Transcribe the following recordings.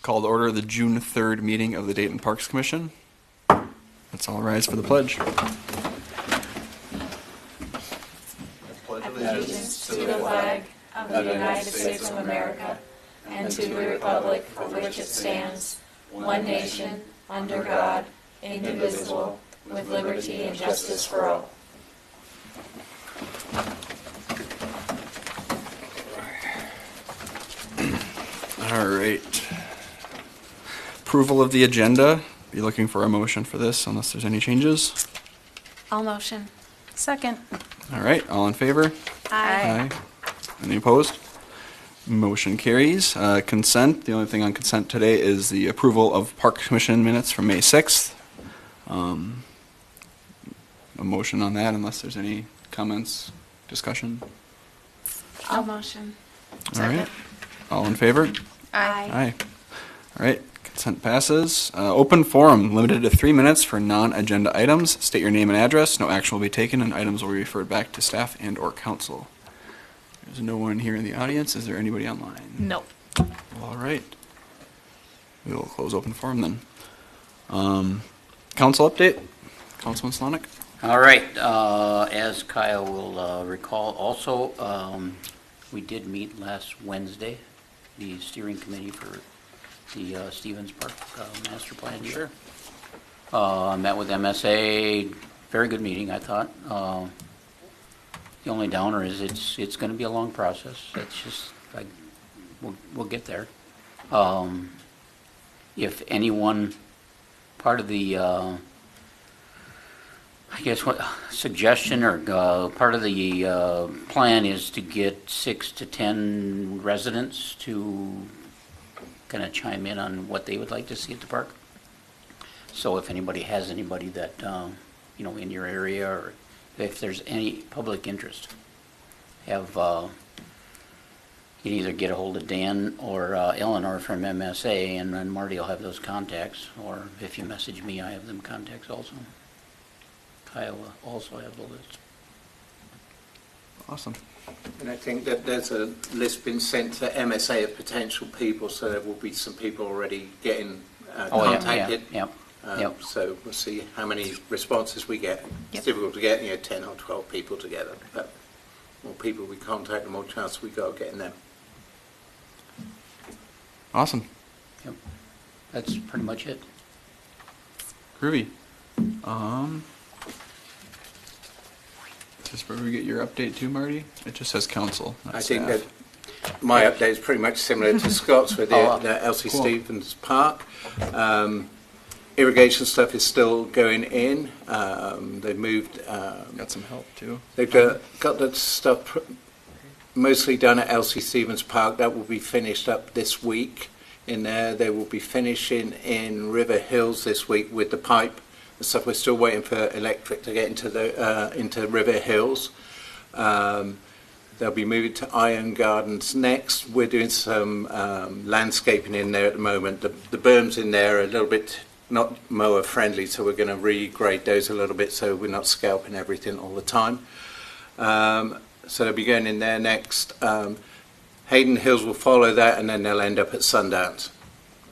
Call to order the June 3rd meeting of the Dayton Parks Commission. Let's all rise for the pledge. Allegiance to the flag of the United States of America and to the republic for which it stands, one nation, under God, indivisible, with liberty and justice for all. All right. Approval of the agenda. Be looking for a motion for this unless there's any changes. I'll motion. Second. All right. All in favor? Aye. Any opposed? Motion carries. Consent. The only thing on consent today is the approval of Park Commission minutes from May 6th. A motion on that unless there's any comments, discussion. I'll motion. All right. All in favor? Aye. Aye. All right. Consent passes. Open forum, limited to 3 minutes for non-agenda items. State your name and address. No action will be taken, and items will be referred back to staff and/or council. There's no one here in the audience. Is there anybody online? No. All right. We will close open forum then. Council update. Councilman Slonick. All right. As Kyle will recall, also we did meet last Wednesday, the steering committee for the Stevens Park master plan. Sure. Met with MSA. Very good meeting, I thought. The only downer is it's going to be a long process. It's just like we'll get there. If anyone, part of the I guess what suggestion or part of the plan is to get 6 to 10 residents to kind of chime in on what they would like to see at the park. So if anybody has anybody that in your area, or if there's any public interest, have you can either get a hold of Dan or Eleanor from MSA, and then Marty will have those contacts. Or if you message me, I have them contacts also. Kyle will also have the list. Awesome. And I think that there's a list been sent to MSA of potential people, so there will be some people already getting contacted. Yep. So we'll see how many responses we get. It's difficult to get 10 or 12 people together, but more people we contact, the more chance we got of getting them. Awesome. Yep. That's pretty much it. Groovy. Just where we get your update too, Marty? It just says council, not I staff. think that my update is pretty much similar to Scott's with the LC cool. Stevens Park. Irrigation stuff is still going in. They've moved. Got some help too. They've got that stuff mostly done at LC Stevens Park. That will be finished up this week in there. They will be finishing in River Hills this week with the pipe and stuff. We're still waiting for electric to get into River Hills. They'll be moving to Iron Gardens next. We're doing some landscaping in there at the moment. The berms in there are a little bit not mower friendly, so we're going to regrade those a little bit so we're not scalping everything all the time. So they'll be going in there next. Hayden Hills will follow that, and then they'll end up at Sundance.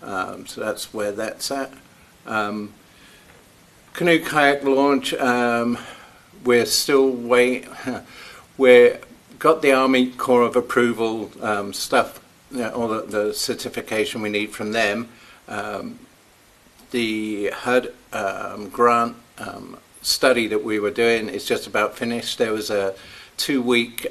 So that's where that's at. Canoe kayak launch, we're still waiting. We've got the Army Corps of Approval stuff, all the certification we need from them. The HUD grant study that we were doing is just about finished. There was a 2-week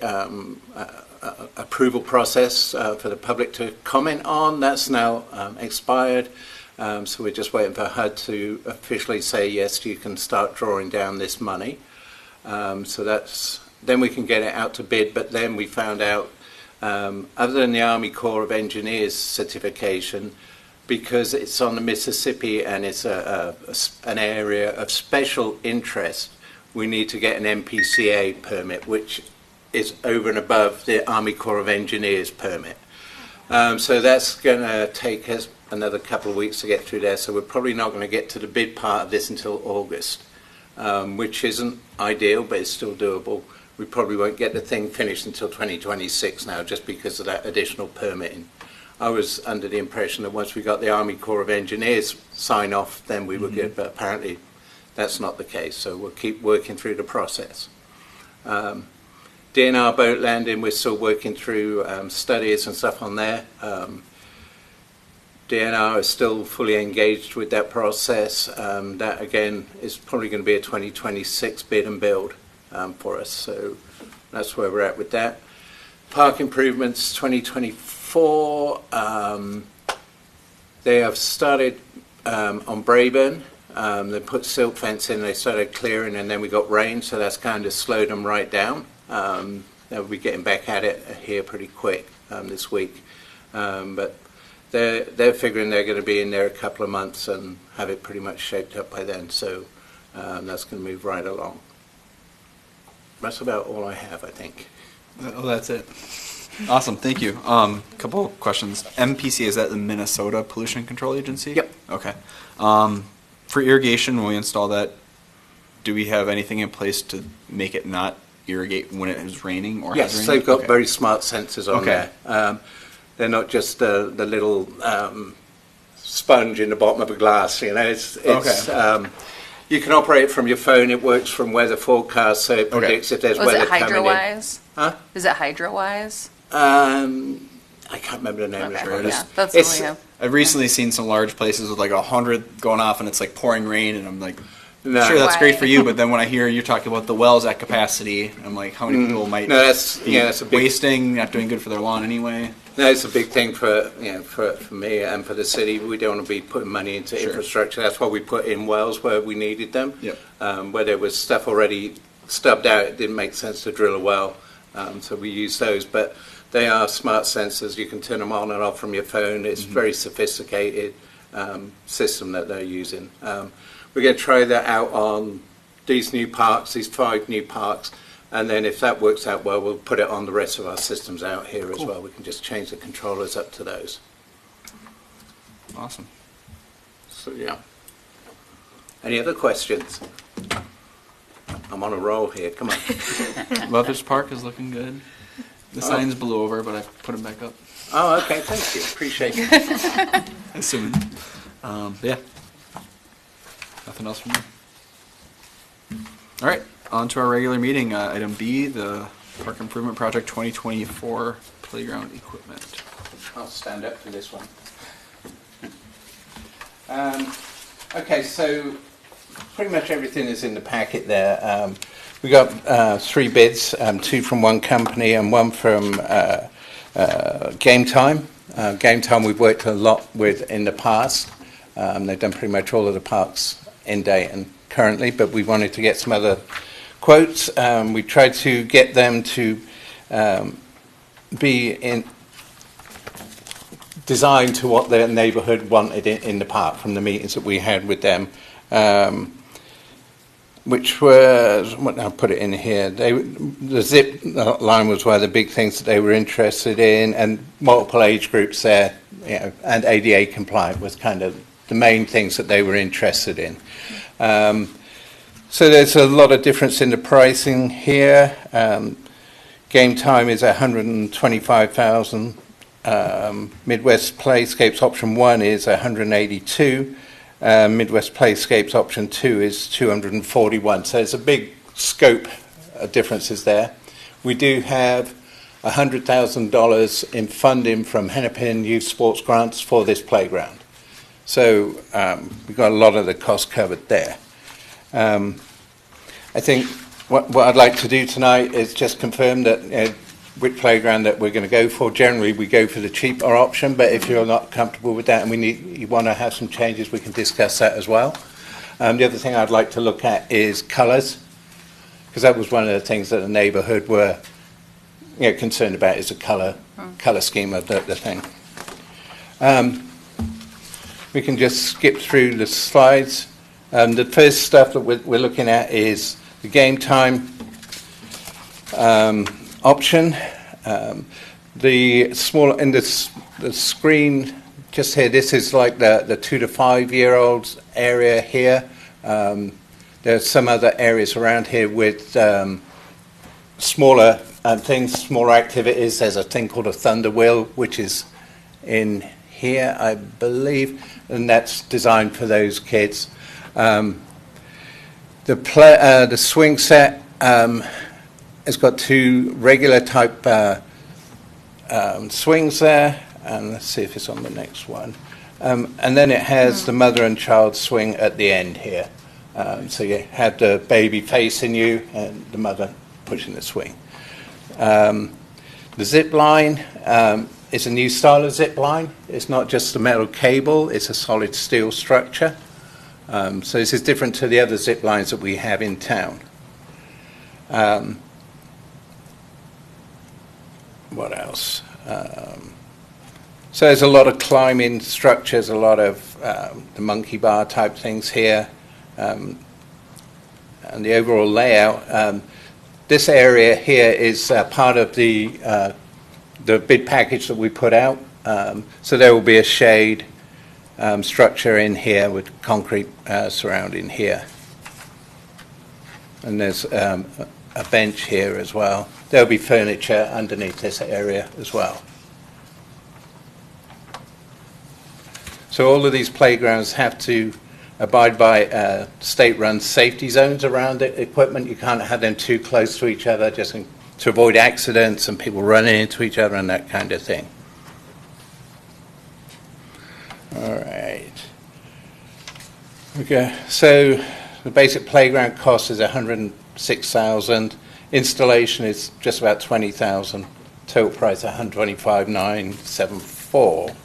approval process for the public to comment on. That's now expired. So we're just waiting for HUD to officially say, yes, you can start drawing down this money. So then we can get it out to bid. But then we found out, other than the Army Corps of Engineers certification, because it's on the Mississippi and it's an area of special interest, we need to get an MPCA permit, which is over and above the Army Corps of Engineers permit. So that's going to take us another couple of weeks to get through there. So we're probably not going to get to the bid part of this until August, which isn't ideal, but it's still doable. We probably won't get the thing finished until 2026 now, just because of that additional permitting. I was under the impression that once we got the Army Corps of Engineers sign off, then we were good, but apparently that's not the case, so we'll keep working through the process. DNR boat landing, we're still working through studies and stuff on there. DNR is still fully engaged with that process. That, again, is probably going to be a 2026 bid and build for us, so that's where we're at with that. Park improvements 2024, they have started on Braeburn. They put silt fence in, they started clearing, and then we got rain, so that's kind of slowed them right down. They'll be getting back at it here pretty quick this week. But they're figuring they're going to be in there a couple of months and have it pretty much shaped up by then, so that's going to move right along. That's about all I have, I think. Oh, that's it. Awesome, thank you. Couple of questions. MPC, is that the Minnesota Pollution Control Agency? Yep. Okay. For irrigation, when we install that, do we have anything in place to make it not irrigate when it is raining or Yes, has rained? they've got Okay. very smart sensors on Okay. there. They're not just the little sponge in the bottom of a glass, you know. It's Okay. you can operate it from your phone. It works from weather forecast, so it predicts if there's Was weather it coming in. HydroWise? Huh? Is it HydroWise? I can't remember the name of Okay, it. yeah, that's what It's- we have. I've recently seen some large places with like 100 going off and it's like pouring rain and I'm like, No. sure, that's great Why? for you, but then when I hear you talking about the wells at capacity, I'm like, how many people might No, that's be that's a big wasting, not doing good for their lawn anyway? No, it's a big thing for for me and for the city. We don't want to be putting money into Sure. infrastructure. That's why we put in wells where we needed them. Yep. Where there was stuff already stubbed out, it didn't make sense to drill a well, so we use those. But they are smart sensors. You can turn them on and off from your phone. It's very sophisticated system that they're using. We're going to try that out on these new parks, these 5 new parks. And then if that works out well, we'll put it on the rest of our systems out here as well. We can just change the controllers up to those. Awesome. So, yeah. Any other questions? I'm on a roll here. Come on. Lovers Park is looking good. The signs blew over, but I put them back up. Oh, okay. Thank you. Appreciate it. Assuming. Yeah. Nothing else from me. All right, on to our regular meeting. Item B, the Park Improvement Project 2024 playground equipment. I'll stand up for this one. Okay, so pretty much everything is in the packet there. We got 3 bids, 2 from one company and 1 from Game Time. Game Time we've worked a lot with in the past. They've done pretty much all of the parks in Dayton currently, but we wanted to get some other quotes. We tried to get them to be in designed to what their neighbourhood wanted in the park from the meetings that we had with them, which was, I'll put it in here, the zip line was one of the big things that they were interested in, and multiple age groups there, you know, and ADA compliant was kind of the main things that they were interested in. So there's a lot of difference in the pricing here. Game Time is $125,000. Midwest Playscapes option 1 is $182,000. Midwest Playscapes option 2 is $241,000. So it's a big scope of differences there. We do have $100,000 in funding from Hennepin Youth Sports Grants for this playground. So we've got a lot of the cost covered there. I think what I'd like to do tonight is just confirm that which playground that we're going to go for. Generally, we go for the cheaper option, but if you're not comfortable with that and you want to have some changes, we can discuss that as well. The other thing I'd like to look at is colours, because that was one of the things that the neighbourhood were concerned about, is the colour scheme of the thing. We can just skip through the slides. The first stuff that we're looking at is the Game Time option. The small in the screen just here, this is like the 2 to 5 year olds area here. There's some other areas around here with smaller things, smaller activities. There's a thing called a Thunder Wheel, which is in here, I believe, and that's designed for those kids. The swing set has got two regular type swings there, and let's see if it's on the next one. And then it has the mother and child swing at the end here. So you have the baby facing you and the mother pushing the swing. The zip line is a new style of zip line. It's not just a metal cable, it's a solid steel structure. So this is different to the other zip lines that we have in town. What else? So there's a lot of climbing structures, a lot of the monkey bar type things here. And the overall layout, this area here is part of the bid package that we put out. So there will be a shade structure in here with concrete surrounding here. And there's a bench here as well. There'll be furniture underneath this area as well. So all of these playgrounds have to abide by state-run safety zones around the equipment. You can't have them too close to each other just to avoid accidents and people running into each other and that kind of thing. All right. Okay, so the basic playground cost is $106,000. Installation is just about $20,000. Total price $125,974.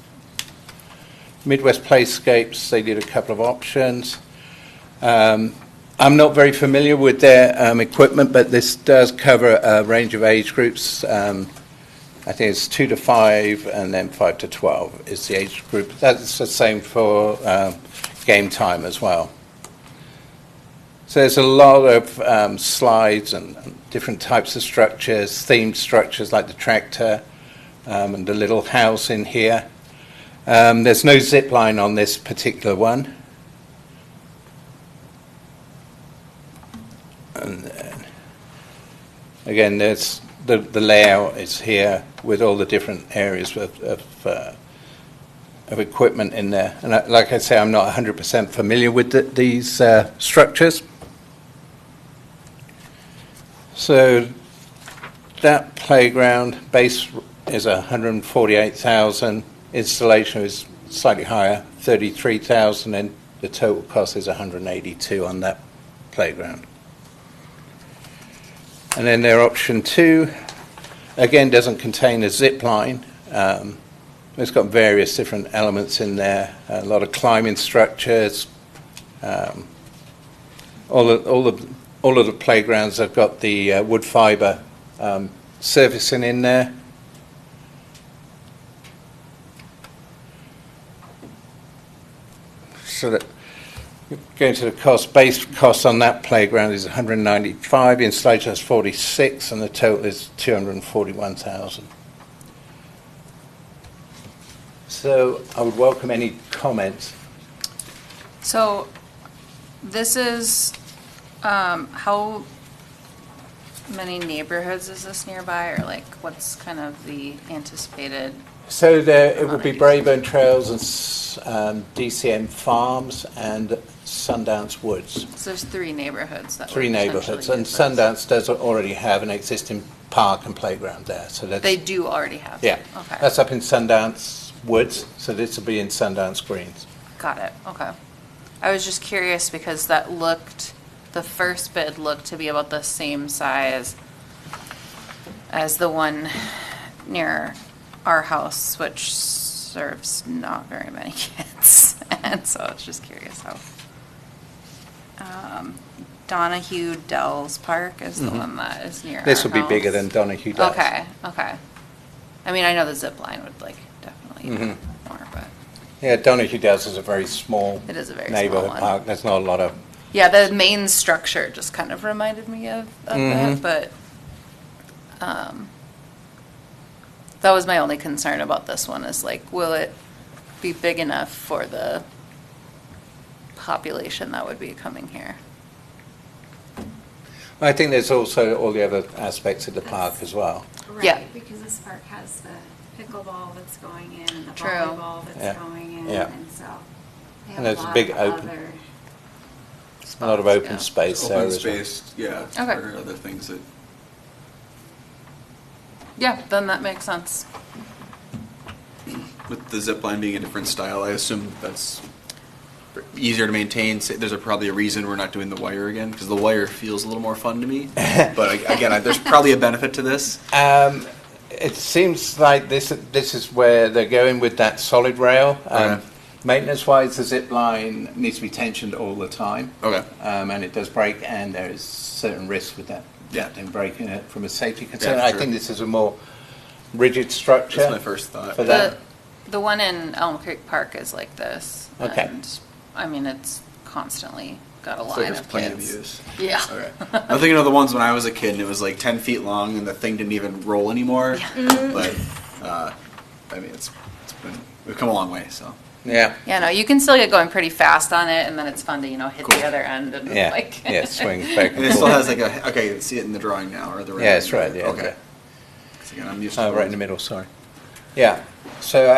Midwest Playscapes, they did a couple of options. I'm not very familiar with their equipment, but this does cover a range of age groups. I think it's 2 to 5 and then 5 to 12 is the age group. That's the same for game time as well. So there's a lot of slides and different types of structures, themed structures like the tractor and the little house in here. There's no zip line on this particular one. And then, again, there's the layout is here with all the different areas of equipment in there. And like I say, I'm not 100% familiar with these structures. So that playground base is $148,000. Installation is slightly higher, $33,000, and the total cost is $182,000 on that playground. And then their option 2, again, doesn't contain a zip line. It's got various different elements in there, a lot of climbing structures. All of the playgrounds have got the wood fiber surfacing in there. So that going to the cost, base cost on that playground is $195,000, installation is $46,000, and the total is $241,000. So I would welcome any comments. So this is, how many neighborhoods is this nearby, or like what's kind of the anticipated? So it would be Braeburn Trails and DCM Farms and Sundance Woods. So there's 3 neighborhoods that Three would neighborhoods, potentially and use this. Sundance does already have an existing park and playground there. So that's, They do already have. yeah, Okay. that's up in Sundance Woods, so this will be in Sundance Greens. Got it. Okay. I was just curious because the first bid looked to be about the same size as the one near our house, which serves not very many kids. And so I was just curious how. Donahue Dells Park is the one that is near This our will be bigger house. than Donahue does. Okay. I mean, I know the zip line would definitely more, but Yeah, Donahue Dells is a very small it is a very small neighborhood one. park. There's not a lot of. Yeah, the main structure just kind of reminded me of that, but that was my only concern about this one is like, will it be big enough for the population that would be coming here? I think there's also all the other aspects of the park as well. Yeah. Right, because this park has the pickleball that's going in and the True. volleyball that's Yeah. going in, Yeah. and so they have And there's a lot big of open- other. A lot of open Yeah. space there Open as well. space, yeah, Okay. for other things that, Yeah, then that makes sense. with the zip line being a different style, I assume that's easier to maintain. There's probably a reason we're not doing the wire again, because the wire feels a little more fun to me. But again, there's probably a benefit to this. It seems like this is where they're going with that solid rail. Okay. Maintenance-wise, the zip line needs to be tensioned all the time. Okay. And it does break, and there is certain risk with that. Yeah. In breaking it from a safety concern. for I sure. think this is a more rigid structure. That's my first thought. For that. The one in Elm Creek Park is like this. Okay. And, I mean, it's constantly got a So line there's of plenty of kids. use. Yeah. Okay. I'm thinking of the ones when I was a kid and it was like 10 feet long and the thing didn't even roll anymore. But, I mean, we've come a long way, so. Yeah. Yeah, no, you can still get going pretty fast on it, and then it's fun to, hit Cool. the other end and Yeah. like. Yeah, it swings back and And it still forth. has like okay, you can see it in the drawing now, or the Yeah, it's right, yeah. Okay. 'Cause again, I'm used to Right in the middle, sorry. Yeah, so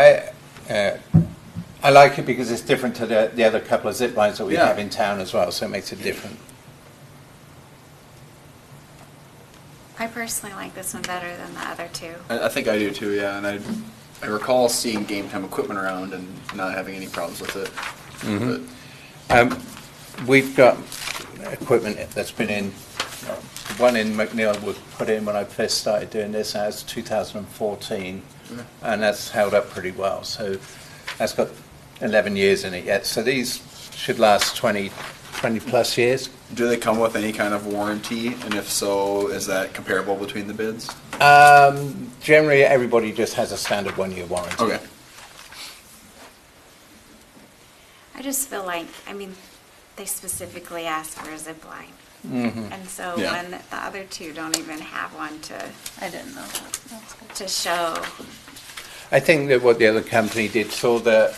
I like it because it's different to the other couple of zip lines that we Yeah. have in town as well, so it makes it different. I personally like this one better than the other two. I think I do too, yeah. And I recall seeing game time equipment around and not having any problems with it. We've got equipment that's been in, one in McNeil was put in when I first started doing this, and that's 2014, and that's held up pretty well. So that's got 11 years in it yet. So these should last 20 plus years. Do they come with any kind of warranty? And if so, is that comparable between the bids? Generally, everybody just has a standard 1-year warranty. Okay. I just feel like, they specifically asked for a zip line. Mhm. And so Yeah. when the other two don't even have one I didn't know that. That's good. to show. I think that what the other company did saw the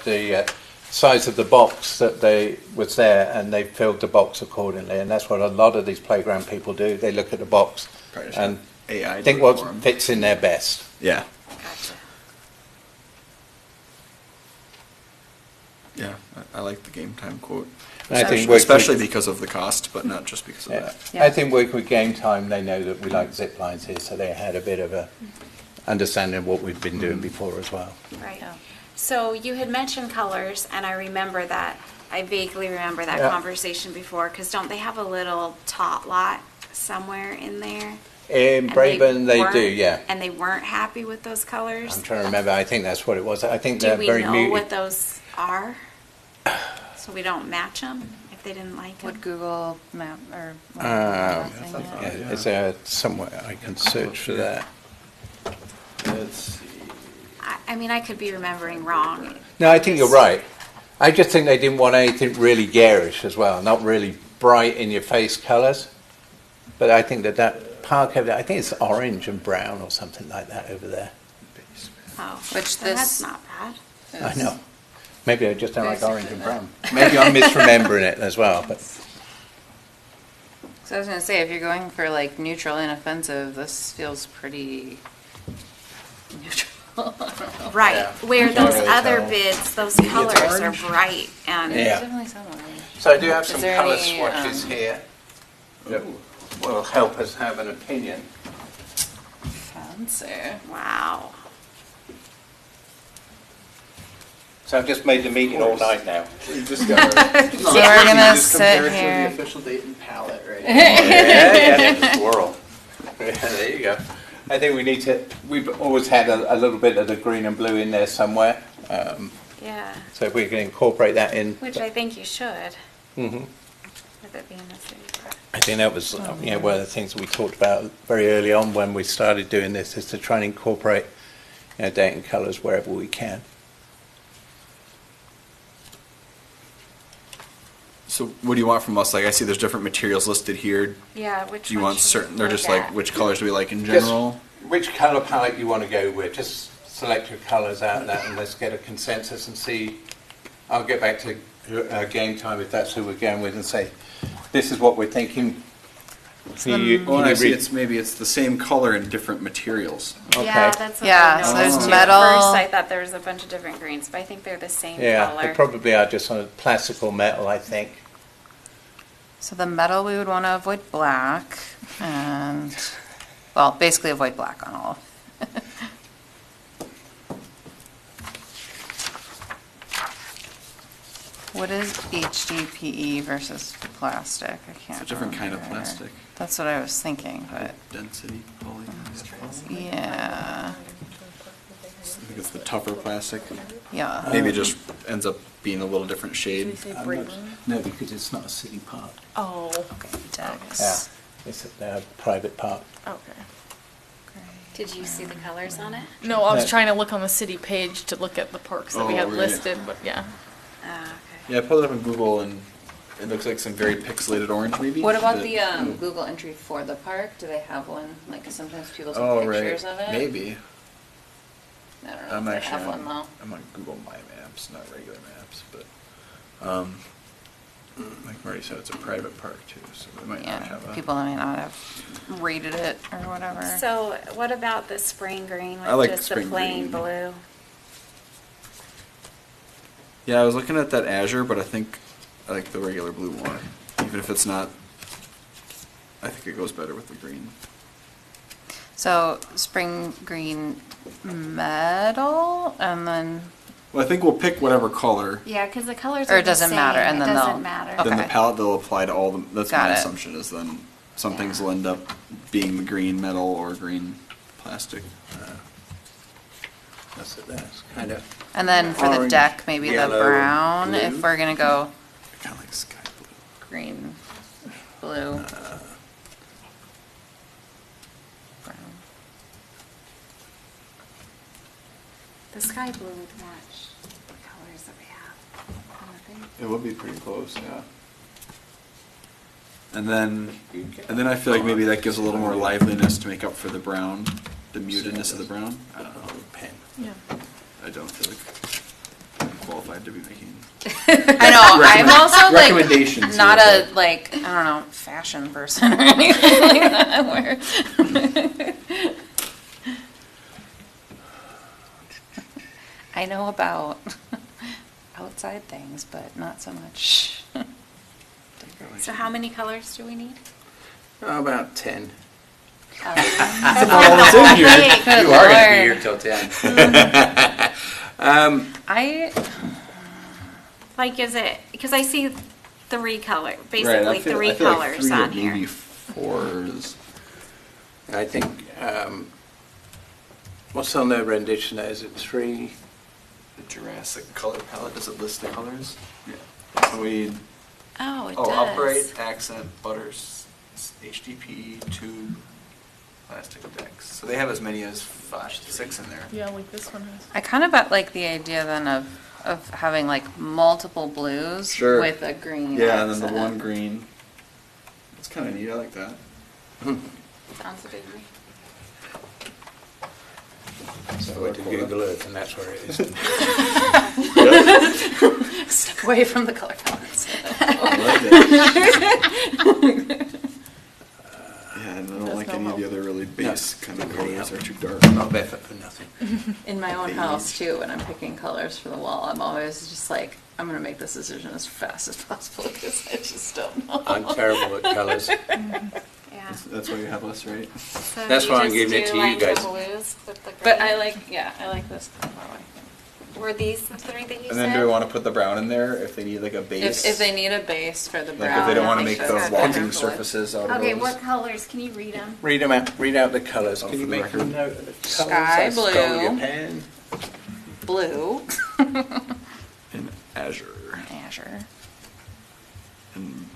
size of the box that was there, and they filled the box accordingly. And that's what a lot of these playground people do. They look at the box Probably just and have AI do think it what for 'em. fits in there best. Yeah. Gotcha. Yeah. I like the game time quote. And I think Especially because of the cost, but not just because of Yeah. that. Yeah. I think working with Game Time, they know that we like zip lines here, so they had a bit of a understanding of what we've been doing before as well. Right. Yeah. So you had mentioned colors, and I remember that, I vaguely remember that Yeah. conversation before, because don't they have a little tot lot somewhere in there? In And Braeburn, they do, weren't- yeah. And they weren't happy with those colors? I'm trying to remember. I think that's what it was. I think Do they're we very know muted. what those are? So we don't match them if they didn't like Would them? Google Map or Um, nothing yeah. yet? Is there somewhere I can search for that? Let's see. I could be remembering wrong. No, I think you're right. I just think they didn't want anything really garish as well, not really bright in your face colours. But I think that park over there, I think it's orange and brown or something like that over there. Oh, Which then this- that's not bad. I know. Maybe I just don't like Basically orange and that. brown. Maybe I'm misremembering it as well. But So I was gonna say, if you're going for like neutral, inoffensive, this feels pretty neutral. Right, Yeah. where You can't those really other tell. bids, those colors are orange. bright and. Yeah. There's definitely some of them. So I do have Is some there colour any, swatches here that will help us have an opinion. Fancy. Wow. So I've just made the meeting all night now. You just got it. So we're gonna sit here. official date and palette, right? Yeah, swirl. Yeah, there you go. I think we need to, we've always had a little bit of the green and blue in there somewhere. Yeah, So if we can incorporate that in. which I think you should, Mhm. with it being the city park. I think that was one of the things we talked about very early on when we started doing this, is to try and incorporate date and colours wherever we can. So what do you want from us? Like, I see there's different materials listed here. Yeah, which Do you one want should we certain, they're look just like, at? which colors do we like in Just general? which colour palette you want to go with. Just select your colours out of that and let's get a consensus and see. I'll get back to Game Time if that's who we're going with and say, this is what we're thinking. Can you, Oh, and can I you see read? maybe it's the same color in different materials. Okay. Yeah, that's what Yeah, I so noticed there's too. metal. At first, I thought there was a bunch of different greens, but I think they're the same Yeah, color. they probably are just on plastic or metal, I think. So the metal, we would want to avoid black and, well, basically avoid black on all. What is HDPE versus plastic? I can't It's a different kind of remember. plastic. That's what I was thinking, but Density polyester. yeah, I think it's the tougher plastic. yeah. Maybe it just ends up being a little different shade. No, because it's not a city park. Oh, Decks. Yeah, it's a private park. okay. Did you see the colors on it? No, I was No. trying to look on the city page to look at the parks that we Oh, had right. listed, but yeah. Ah, okay. Yeah, I pulled it up on Google and it looks like some very pixelated orange maybe. What about but- the Google entry for the park? Do they have one? Like, 'cause sometimes people take Oh, right. pictures of it. Maybe. I don't know I'm if they actually have one though. I'm on Google My Maps, not regular maps, but like Marty said, it's a private park too, so they might not Yeah, have a. people may not have rated it or whatever. So what about the spring green I with like just the spring plain green. blue? Yeah, I was looking at that Azure, but I think I like the regular blue more, even if it's not. I think it goes better with the green. So spring green metal and then, Well, I think we'll pick whatever color. Yeah, because the colors Or are it doesn't the matter, same. and then it they'll- doesn't matter. Okay. Then the palette they'll apply to all the. That's Got my it. assumption is then some Yeah. things will end up being the green metal or green plastic. That's kind of. and then for the Orange, deck, maybe the yellow, brown, blue. if we're gonna go I kind of like sky blue. green, blue. Brown. The sky blue would match the colors that we have. I would think. It would be pretty close, yeah. And then I feel like maybe that gives a little more liveliness to make up for the brown, the mutedness of the brown. I don't know. Pen. Yeah. I don't feel like I'm qualified to be making. I know, I'm also like, Recommendations not here, a, like, I don't know, fashion person or anything like that, where. I know about outside things, but not so much. So how many colors do we need? Oh, about 10. All that's in here. Good You are gonna be Lord. here till 10. I, Like, is it, because I see three color, Right, basically I feel three like colors three or on here. Maybe fours. I think, what's on their rendition there? Is it 3? The Jurassic color palette, does it list the colors? Yeah. So we, Oh, it oh, does. upright, accent, butters, HDPE, tube, plastic decks. So they have as many as 5 to 6 in there. Yeah, like this one has. I kind of like the idea then of having like multiple blues Sure. with a green. Yeah, and then the accent. one green. It's kind of neat, I like that. Sounds a big one. So I did Google Earth, and that's where it is. Step away from the color palettes. I like it. Yeah, and I don't like no any of the help. other really base kind of colors, they're too dark. Not effort for nothing. In my own house too, when I'm picking colors for the wall, I'm always just like, I'm gonna make this decision as fast as possible because I just don't know. I'm terrible at colours. Yeah. That's why you have us, right? So That's you why I'm just giving it do, to you like, the guys. blues with the But green? I like this color. Were these the three that you And said? then do we want to put the brown in there if they need like a base? If they need a base for the Like brown. if they don't want to I make think the that's walking colorful. surfaces out of Okay, those. what colors? Can you read them? Read them out. Read out the colours. Oh, Can you for the make a record. note of the colours? Sky I stole blue. your pen. Blue. In Azure. Azure. And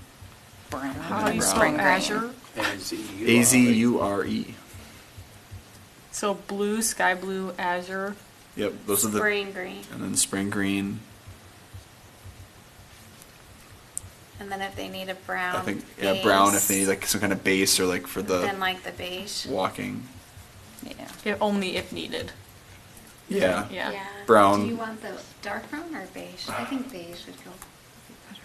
Brown. How do you spell Spring green. azure? Azure. So blue, sky blue, azure. Yep, those are the. Spring green. And then spring green. And then if they need a brown I think yeah, brown if they need base, like some kind of base or like for then the like the beige. walking. Yeah. Only if needed. Yeah. Yeah. Brown. Do you want the dark brown or beige? I think beige would go better.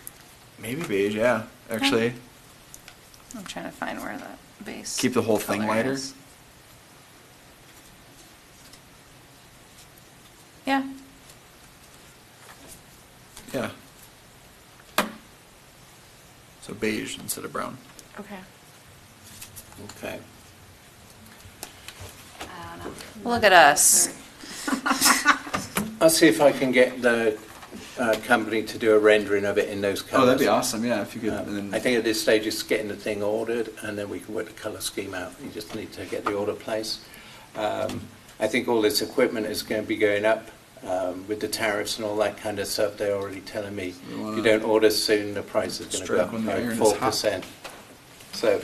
Maybe beige. Yeah, actually. I'm trying to find where that base. Keep the whole thing color lighter? is. Yeah. Yeah. So beige instead of brown. Okay. Okay. I don't know. Look at us. I'll see if I can get the company to do a rendering of it in those colours. Oh, that'd be awesome, yeah, if you could. and then- I think at this stage it's getting the thing ordered, and then we can work the colour scheme out. You just need to get the order placed. I think all this equipment is going to be going up with the tariffs and all that kind of stuff. They're already telling me if you don't order soon, the price is going to go Strike up when the by iron is hot. 4%. So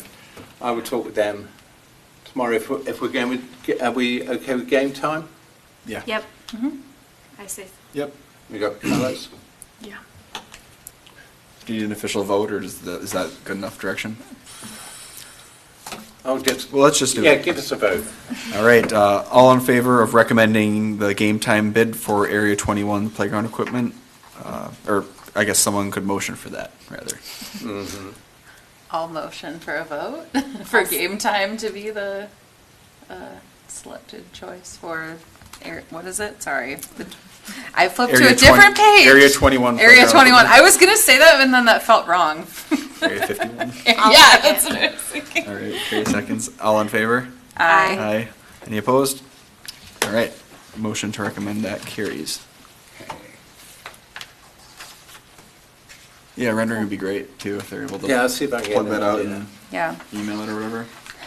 I will talk with them tomorrow. If we're going with, are we okay with game time? Yeah. Yep, Mm-hmm. I say, Yep. We got colours. Yeah. Do you need an official vote, or is that good enough direction? I'll just, Well, let's just do yeah, it. give us a vote. All right, all in favor of recommending the game time bid for Area 21 playground equipment? Or I guess someone could motion for that, rather. Mm-hmm. I'll motion for a vote for game time to be the selected choice for, what is it? Sorry. I flipped to Area a different 20 page. Area 21 Area playground 21. equipment. I was going to say that, and then that felt wrong. Area 51. I'll Yeah, second. that's what I was thinking. All right, 30 seconds. All in favor? Aye. Aye. Any opposed? All right, motion to recommend that carries. Yeah, rendering would be great, too, if they're able to Yeah, I'll see if I can get plug them that out to do and Yeah. email it or whatever.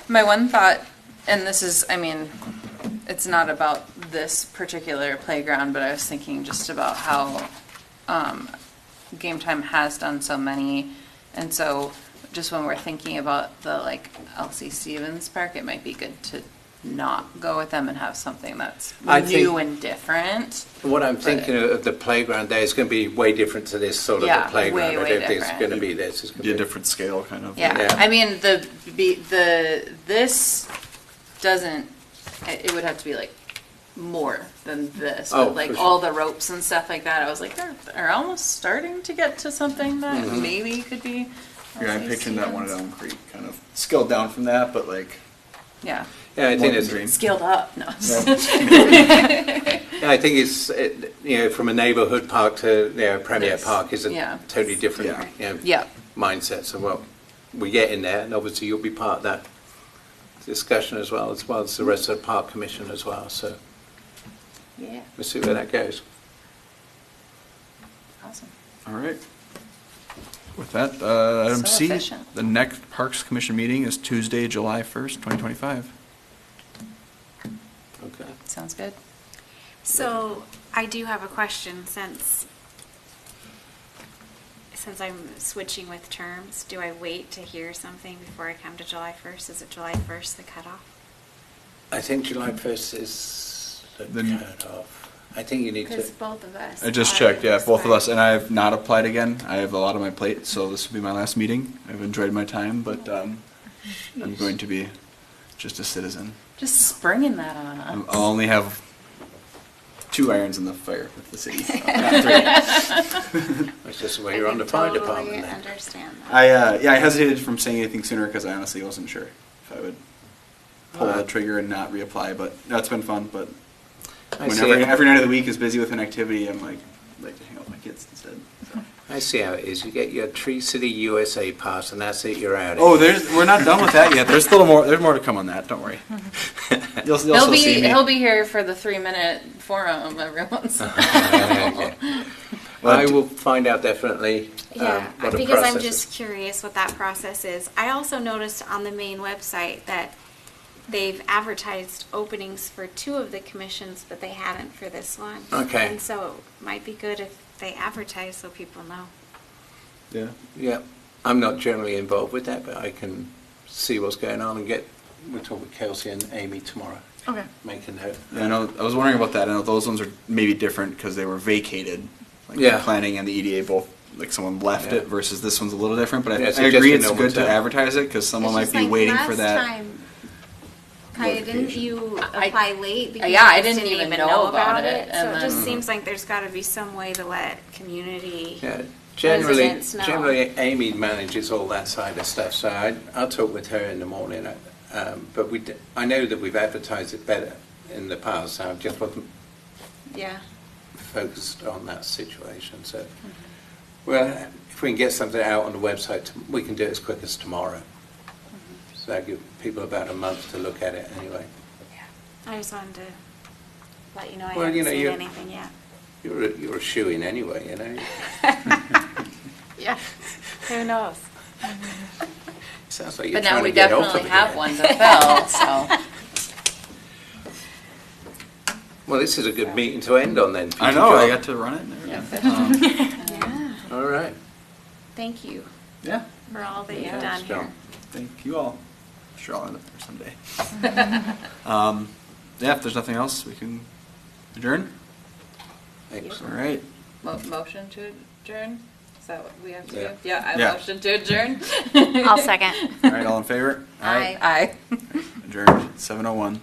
My one thought, and this is, I mean, it's not about this particular playground, but I was thinking just about how Game Time has done so many, and so just when we're thinking about the like LC Stevens Park, it might be good to not go with them and have something that's I new think- and different. What I'm thinking of the playground there is going to be way different to this sort of Yeah, a playground. way, I way don't think it's different. going to be this. It's going Be a to be different scale, kind of. Yeah, Yeah. I mean, this doesn't, it would have to be like more than this, Oh, but like for sure. all the ropes and stuff like that, I was like, they're almost starting to get to something that Mm-hmm. maybe could be. Yeah, I'm LC picturing that one at Stevens. Elm Creek, kind of scaled down from that, but like, Yeah, Yeah, I more think than it's. dream. scaled up, no. Yeah, I think it's from a neighbourhood park to Premier Yes. Park is a Yeah. totally different Yeah, mindset. So well, we get in there, and obviously you'll be part of that discussion as well as the rest of the park commission as well. So yeah, we'll see where that goes. awesome. all right. With that, item So C, efficient. the next Parks Commission meeting is Tuesday, July 1st, 2025. Okay. Sounds good. So I do have a question since I'm switching with terms. Do I wait to hear something before I come to July 1st? Is it July 1st the cutoff? I think July 1st is the Then- cut-off. I think you need to. Because both of us. I just are checked, yeah, both of us, expired. and I have not applied again. I have a lot on my plate, so this will be my last meeting. I've enjoyed my time, but I'm going to be just a citizen. Just springing that on us. I'll only have 2 irons in the fire with the city, not 3. It's just the way I you're on can the fire totally department then. understand that. I hesitated from saying anything sooner because I honestly wasn't sure if I would pull the trigger and not reapply, but that's been fun, but I when see it. every night of the week is busy with an activity, I'm like to hang out with my kids instead. So. I see how it is. You get your Tree City USA pass, and that's it. You're out. Oh, we're not done with that yet. There's still more. There's more to come on that. Don't worry. You'll still see me. He'll be here for the 3-minute forum every once in a Okay. Well, I will find out definitely. Yeah, what the because I'm process just is. curious what that process is. I also noticed on the main website that they've advertised openings for 2 of the commissions, but they hadn't for this one. Okay. And so it might be good if they advertise so people know. Yeah. Yeah, I'm not generally involved with that, but I can see what's going on and we'll talk with Kelsey and Amy tomorrow. Okay. Make a note. Yeah, I know. I was wondering about that. I know those ones are maybe different because they were vacated. Like Yeah. the planning and the EDA both, like someone left Yeah. it versus this one's a little different. But Yeah, I so agree just it's to know good what's to out. advertise it because someone might be waiting for that. Kaya, didn't you I- apply late? Because yeah, I you didn't even know about it, So and it just then- seems like there's got to be some way to let community. Yeah, residents know. Generally, Amy manages all that side of stuff, so I'll talk with her in the morning. But I know that we've advertised it better in the past, so I just wasn't Yeah. focused on that situation. So, well, if we can get something out on the website, we can do it as quick as tomorrow. So that give people about a month to look at it anyway. I just wanted to let you know I Well, haven't you know, seen you- anything yet. You're a shoo-in anyway, you know. Yeah. Who knows? Sounds like you're But now trying we to get off definitely of have it. one to fill, so. Well, this is a good meeting to end on then. I know, I got to run it and everything. Yeah. All right. Thank you Yeah, for all that you've Yeah, done John. here. thank you all. Sure, I'll end up there someday. Yeah, if there's nothing else, we can adjourn. All Excellent. right. Motion to adjourn? Is that what we have to Yeah. do? Yeah, I Yeah. motion to adjourn. I'll second. All right, all in favor? Aye. Aye. Adjourned, 7:01.